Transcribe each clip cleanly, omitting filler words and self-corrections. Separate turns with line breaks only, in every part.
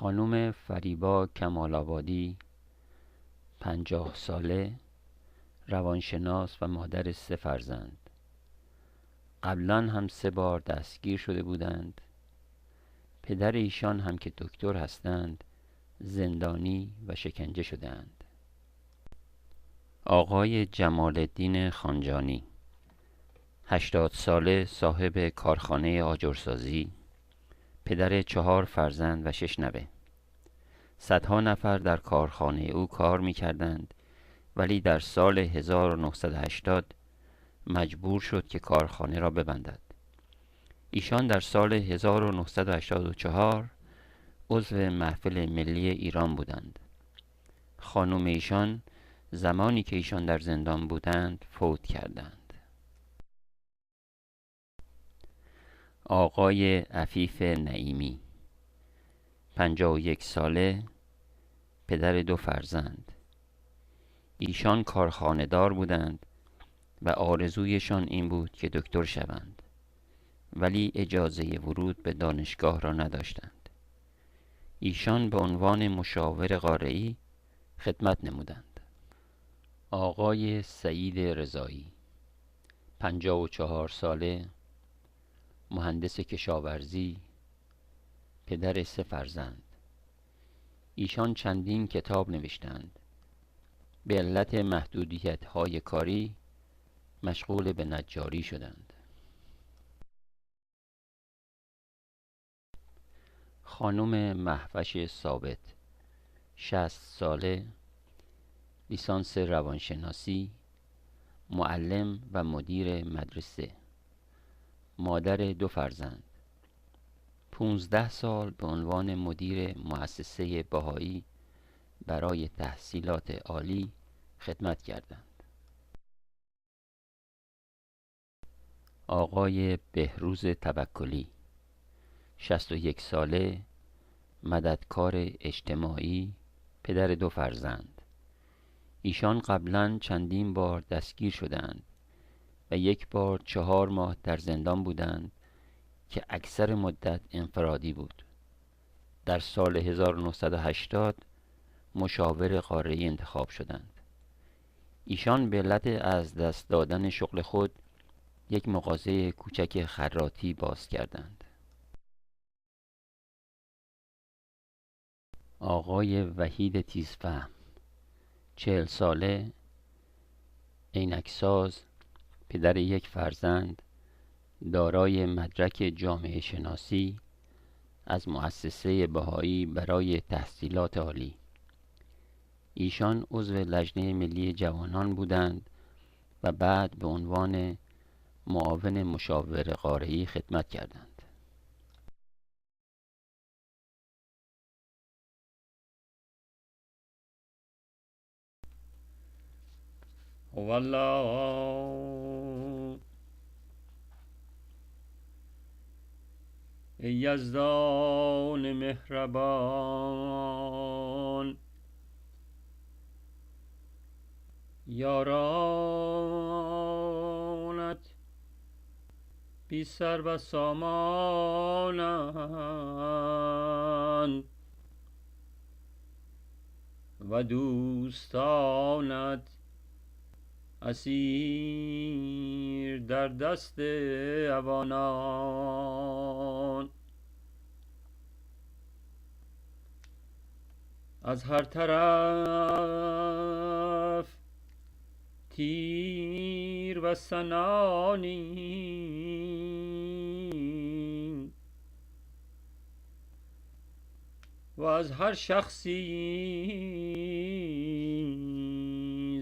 خانم فریبا کمال‌آبادی 50 ساله، روانشناس و مادر 3 فرزند. قبلا هم 3 بار دستگیر شده بودند. پدر ایشان هم که دکتر هستند زندانی و شکنجه شده‌اند. آقای جمال الدین خانجانی 80 ساله، صاحب کارخانه آجرسازی، پدر 4 فرزند و 6 نوه. صدها نفر در کارخانه او کار می‌کردند، ولی در سال 1980 مجبور شد که کارخانه را ببندد. ایشان در سال 1984 عضو محفل ملی ایران بودند. خانم ایشان زمانی که ایشان در زندان بودند فوت کردند. آقای عفیف نعیمی 51 ساله، پدر 2 فرزند. ایشان کارخانه دار بودند و آرزویشان این بود که دکتر شوند، ولی اجازه ورود به دانشگاه را نداشتند. ایشان به عنوان مشاور قاره‌ای خدمت نمودند. آقای سعید رضایی 54 ساله، مهندس کشاورزی، پدر 3 فرزند. ایشان چندین کتاب نوشتند. به علت محدودیت‌های کاری مشغول به نجاری شدند. خانم مهوش ثابت 60 ساله، لیسانس روانشناسی، معلم و مدیر مدرسه، مادر 2 فرزند. 15 سال به عنوان مدیر مؤسسه بهایی برای تحصیلات عالی خدمت کردند. آقای بهروز توکلی 61 ساله، مددکار اجتماعی، پدر 2 فرزند. ایشان قبلا چندین بار دستگیر شدند و 1 بار 4 ماه در زندان بودند که اکثر مدت انفرادی بود. در سال 1980 مشاور قاره‌ای انتخاب شدند. ایشان به علت از دست دادن شغل خود 1 مغازه کوچک خراطی باز کردند. آقای وحید تیزفهم 40 ساله، عینک‌ساز، پدر 1 فرزند، دارای مدرک جامعه شناسی از مؤسسه بهایی برای تحصیلات عالی. ایشان عضو لجنه ملی جوانان بودند و بعد به عنوان معاون مشاور قاره‌ای خدمت کردند.
والله ای یزدان مهربان، یارانت بی سر و سامانند و دوستانت اسیر در دست عوانان. از هر طرف تیر و سنانی و از هر شخصی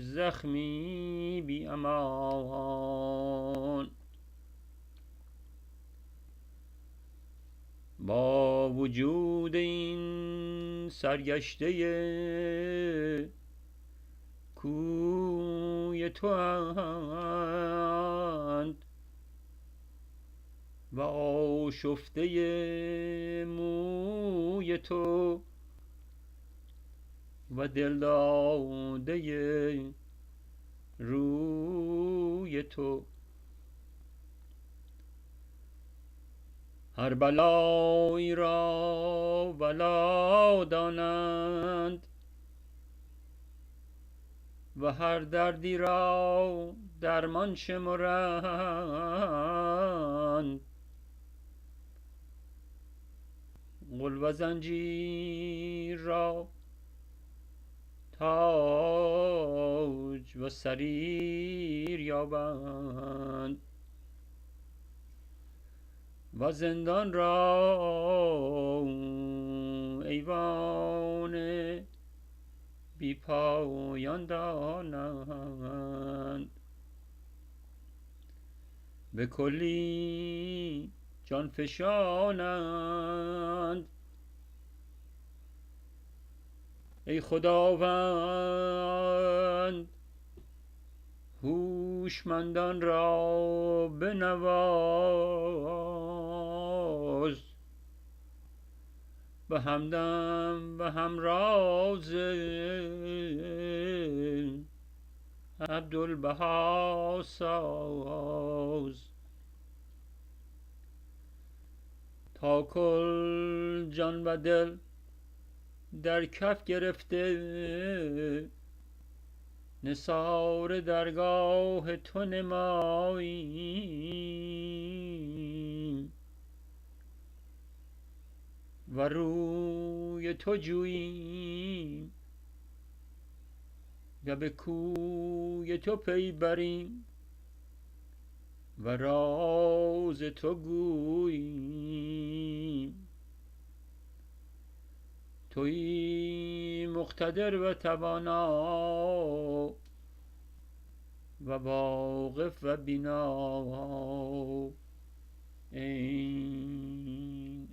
زخمی بی امان. با وجود این سرگشته کوی تو اند و آشفته موی تو و دلداده روی تو. هر بلایی را بلا دانند و هر دردی را درمان شمرند. غل و زنجیر را تاج و سریر یابند و زندان را ایوان بی پایان دانند. به کلی جان فشانند ای خداوند هوشمندان را بنواز. به همدم و همراز عبدالبها ساز. تا کل جان و دل در کف گرفته نثار درگاه تو نماییم و روی تو جوییم و به کوی تو پی بریم و راز تو گوییم. تویی مقتدر و توانا و واقف و بینا. این